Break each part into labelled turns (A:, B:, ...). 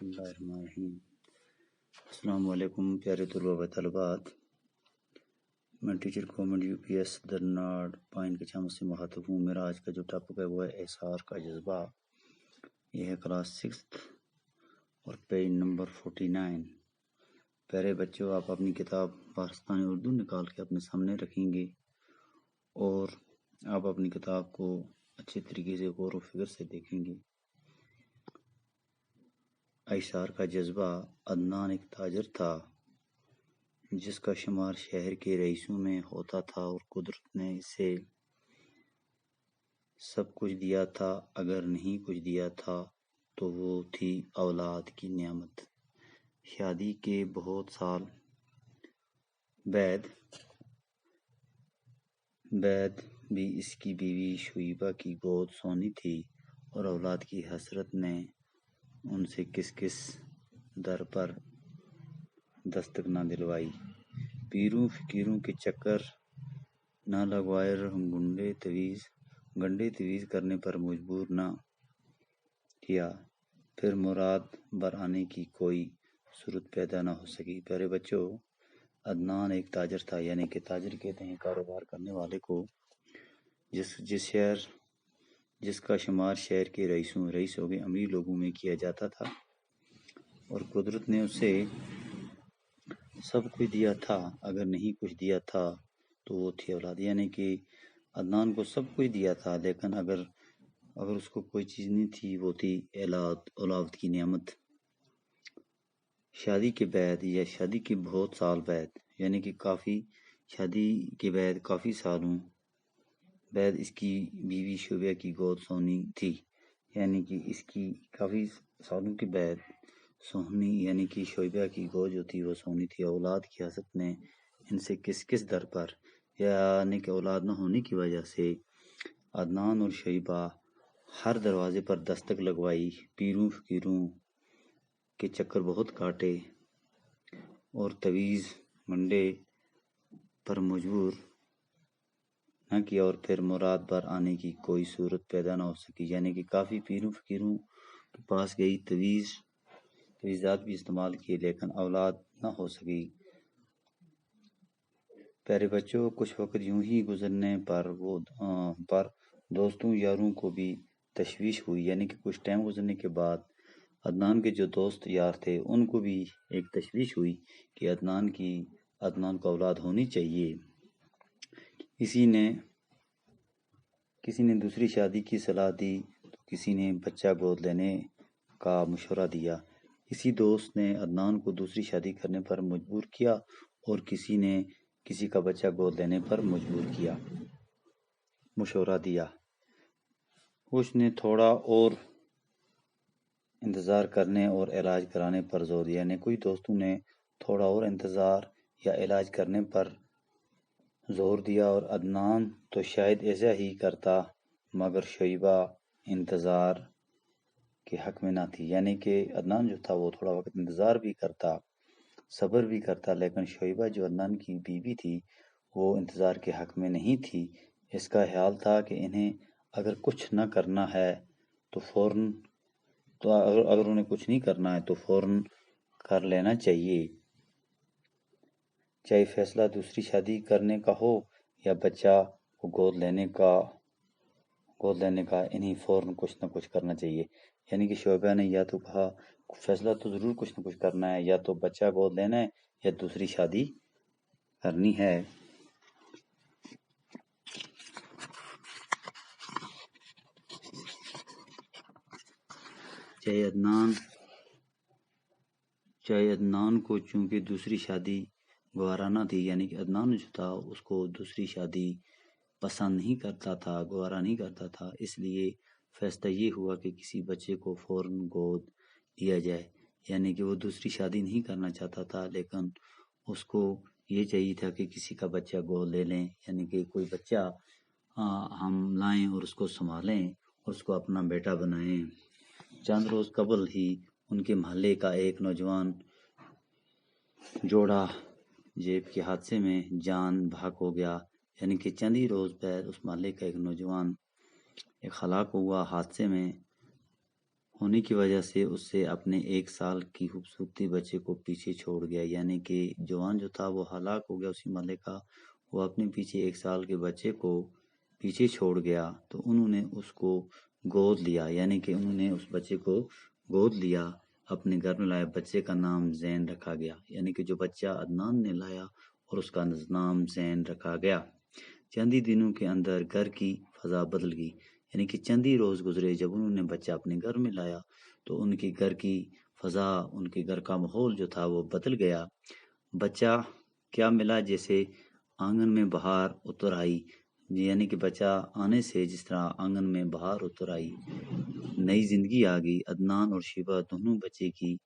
A: بسم اللہ الرحمن الرحیم۔ السلام علیکم پیارے طلباء و طالبات، میں ٹیچر گورنمنٹ UPS درناڑ پائن کے چاموں سے مخاطب ہوں۔ میرا آج کا جو ٹاپک ہے وہ ہے احسار کا جذبہ۔ یہ ہے کلاس 6 اور پیج نمبر 49۔ پیارے بچوں، آپ اپنی کتاب پاکستانی اردو نکال کے اپنے سامنے رکھیں گے اور آپ اپنی کتاب کو اچھے طریقے سے غور و فکر سے دیکھیں گے۔ احسار کا جذبہ۔ عدنان ایک تاجر تھا جس کا شمار شہر کے رئیسوں میں ہوتا تھا اور قدرت نے اسے سب کچھ دیا تھا۔ اگر نہیں کچھ دیا تھا تو وہ تھی اولاد کی نعمت۔ شادی کے بہت سال بعد بھی اس کی بیوی شعیبہ کی گود سونی تھی اور اولاد کی حسرت نے ان سے کس در پر دستک نہ دلوائی۔ پیروں فقیروں کے چکر نہ لگوائے، گنڈے تویز کرنے پر مجبور نہ کیا، پھر مراد بر آنے کی کوئی صورت پیدا نہ ہو سکی۔ پیارے بچوں، عدنان ایک تاجر تھا، یعنی کہ تاجر کہتے ہیں کاروبار کرنے والے کو، جس کا شمار شہر کے رئیس ہو گئے امیر لوگوں میں کیا جاتا تھا، اور قدرت نے اسے سب کچھ دیا تھا۔ اگر نہیں کچھ دیا تھا تو وہ تھی اولاد، یعنی کہ عدنان کو سب کچھ دیا تھا، لیکن اگر اس کو کوئی چیز نہیں تھی وہ تھی اولاد کی نعمت۔ شادی کے بعد یا شادی کے بہت سال بعد، یعنی کہ شادی کے بعد کافی سالوں بعد اس کی بیوی شعیبہ کی گود سونی تھی، یعنی کہ اس کی کافی سالوں کے بعد سونی، یعنی کہ شعیبہ کی گود جو تھی وہ سونی تھی۔ اولاد کی حسرت نے ان سے کس در پر، یعنی کہ اولاد نہ ہونے کی وجہ سے عدنان اور شعیبہ ہر دروازے پر دستک لگوائی، پیروں فقیروں کے چکر بہت کاٹے اور تویز منڈے پر مجبور نہ کیا، اور پھر مراد بر آنے کی کوئی صورت پیدا نہ ہو سکی، یعنی کہ کافی پیروں فقیروں کے پاس گئی، تویزات بھی استعمال کیے، لیکن اولاد نہ ہو سکی۔ پیارے بچوں، کچھ وقت یوں ہی گزرنے پر دوستوں یاروں کو بھی تشویش ہوئی، یعنی کہ کچھ ٹائم گزرنے کے بعد عدنان کے جو دوست یار تھے ان کو بھی ایک تشویش ہوئی کہ عدنان کو اولاد ہونی چاہیے۔ کسی نے دوسری شادی کی صلاح دی تو کسی نے بچہ گود لینے کا مشورہ دیا۔ کسی دوست نے عدنان کو دوسری شادی کرنے پر مجبور کیا اور کسی نے کسی کا بچہ گود لینے پر مشورہ دیا۔ کچھ نے تھوڑا اور انتظار کرنے اور علاج کرانے پر زور دیا، یعنی کچھ دوستوں نے تھوڑا اور انتظار یا علاج کرنے پر زور دیا، اور عدنان تو شاید ایسا ہی کرتا، مگر شعیبہ انتظار کے حق میں نہ تھی، یعنی کہ عدنان جو تھا وہ تھوڑا وقت انتظار بھی کرتا، صبر بھی کرتا، لیکن شعیبہ جو عدنان کی بیوی تھی وہ انتظار کے حق میں نہیں تھی۔ اس کا خیال تھا کہ انہیں اگر کچھ نہ کرنا ہے تو اگر انہیں کچھ نہیں کرنا ہے تو فوراً کر لینا چاہیے، چاہے فیصلہ دوسری شادی کرنے کا ہو یا بچہ کو گود لینے کا، انہیں فوراً کچھ نہ کچھ کرنا چاہیے۔ یعنی کہ شعیبہ نے یا تو کہا فیصلہ تو ضرور کچھ نہ کچھ کرنا ہے، یا تو بچہ گود لینا ہے یا دوسری شادی کرنی ہے۔ چاہے عدنان کو چونکہ دوسری شادی گوارا نہ تھی، یعنی کہ عدنان جو تھا اس کو دوسری شادی پسند نہیں کرتا تھا، گوارا نہیں کرتا تھا، اس لیے فیصلہ یہ ہوا کہ کسی بچے کو فوراً گود لیا جائے، یعنی کہ وہ دوسری شادی نہیں کرنا چاہتا تھا، لیکن اس کو یہ چاہیے تھا کہ کسی کا بچہ گود لے لیں، یعنی کہ کوئی بچہ ہم لائیں اور اس کو سنبھالیں اور اس کو اپنا بیٹا بنائیں۔ چند روز قبل ہی ان کے محلے کا ایک نوجوان جوڑا جیب کے حادثے میں جان بحق ہو گیا، یعنی کہ چند ہی روز بعد اس محلے کا ایک نوجوان ہلاک ہوا، حادثے میں ہونے کی وجہ سے اس سے اپنے 1 سال کی خوبصورتی بچے کو پیچھے چھوڑ گیا، یعنی کہ جوان جو تھا وہ ہلاک ہو گیا اسی ملک کا، وہ اپنے پیچھے 1 سال کے بچے کو پیچھے چھوڑ گیا، تو انہوں نے اس کو گود لیا، یعنی کہ انہوں نے اس بچے کو گود لیا، اپنے گھر میں لایا، بچے کا نام زین رکھا گیا، یعنی کہ جو بچہ عدنان نے لایا اور اس کا نام زین رکھا گیا۔ چند ہی دنوں کے اندر گھر کی فضا بدل گئی، یعنی کہ چند ہی روز گزرے جب انہوں نے بچہ اپنے گھر میں لایا تو ان کے گھر کی فضا، ان کے گھر کا ماحول جو تھا وہ بدل گیا۔ بچہ کیا ملا؟ جیسے آنگن میں بہار اتر آئی، یعنی کہ بچہ آنے سے جس طرح آنگن میں بہار اتر آئی، نئی زندگی آ گئی۔ عدنان اور شیبہ دونوں بچے کی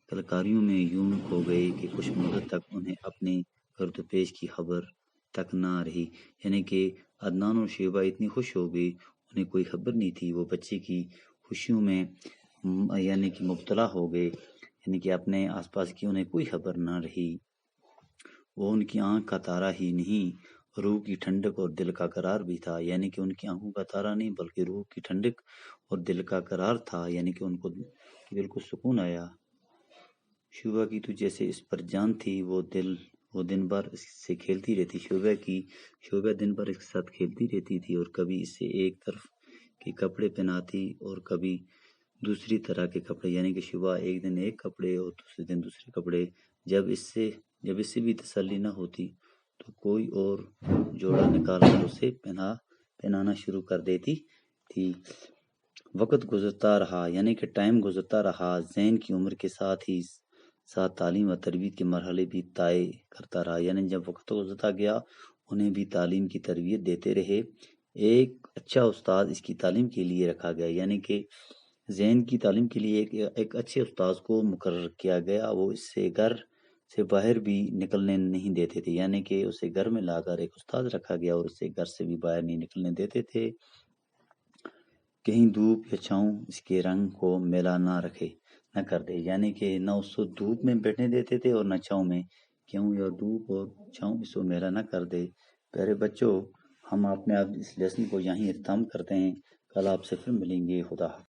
A: کلکاریوں میں یوں کھو گئے کہ کچھ مدت تک انہیں اپنے گرد و پیش کی خبر تک نہ رہی، یعنی کہ عدنان اور شیبہ اتنی خوش ہو گئی انہیں کوئی خبر نہیں تھی، وہ بچے کی خوشیوں میں یعنی کہ مبتلا ہو گئے، یعنی کہ اپنے آس پاس کی انہیں کوئی خبر نہ رہی، وہ ان کی آنکھ کا تارا ہی نہیں، روح کی ٹھنڈک اور دل کا قرار بھی تھا، یعنی کہ ان کی آنکھوں کا تارا نہیں بلکہ روح کی ٹھنڈک اور دل کا قرار تھا، یعنی کہ ان کو دل کو سکون آیا۔ شعبہ کی تو جیسے اس پر جان تھی، وہ دن بھر اس سے کھیلتی رہتی، شعبہ دن بھر اس کے ساتھ کھیلتی رہتی تھی، اور کبھی اس سے ایک طرف کے کپڑے پہناتی اور کبھی دوسری طرح کے کپڑے، یعنی کہ شعبہ ایک دن ایک کپڑے اور دوسرے دن دوسرے کپڑے، جب اس سے بھی تسلی نہ ہوتی تو کوئی اور جوڑا نکال کر اسے پہنانا شروع کر دیتی تھی۔ وقت گزرتا رہا، یعنی کہ ٹائم گزرتا رہا، زین کی عمر کے ساتھ ہی ساتھ تعلیم و تربیت کے مرحلے بھی طے کرتا رہا، یعنی جب وقت گزرتا گیا انہیں بھی تعلیم کی تربیت دیتے رہے، ایک اچھا استاد اس کی تعلیم کے لیے رکھا گیا، یعنی کہ زین کی تعلیم کے لیے ایک اچھے استاد کو مقرر کیا گیا، وہ اس سے گھر سے باہر بھی نکلنے نہیں دیتے تھے، یعنی کہ اسے گھر میں لا کر ایک استاد رکھا گیا اور اسے گھر سے بھی باہر نہیں نکلنے دیتے تھے، کہیں دھوپ یا چھاؤں اس کے رنگ کو میلا نہ کر دے، یعنی کہ نہ اس کو دھوپ میں بیٹھنے دیتے تھے اور نہ چھاؤں میں، کیوں یا دھوپ اور چھاؤں اس کو میلا نہ کر دے۔ پیارے بچوں، ہم اپنے اس لیسن کو یہیں اختتام کرتے ہیں، کل آپ سے پھر ملیں گے، خدا حافظ۔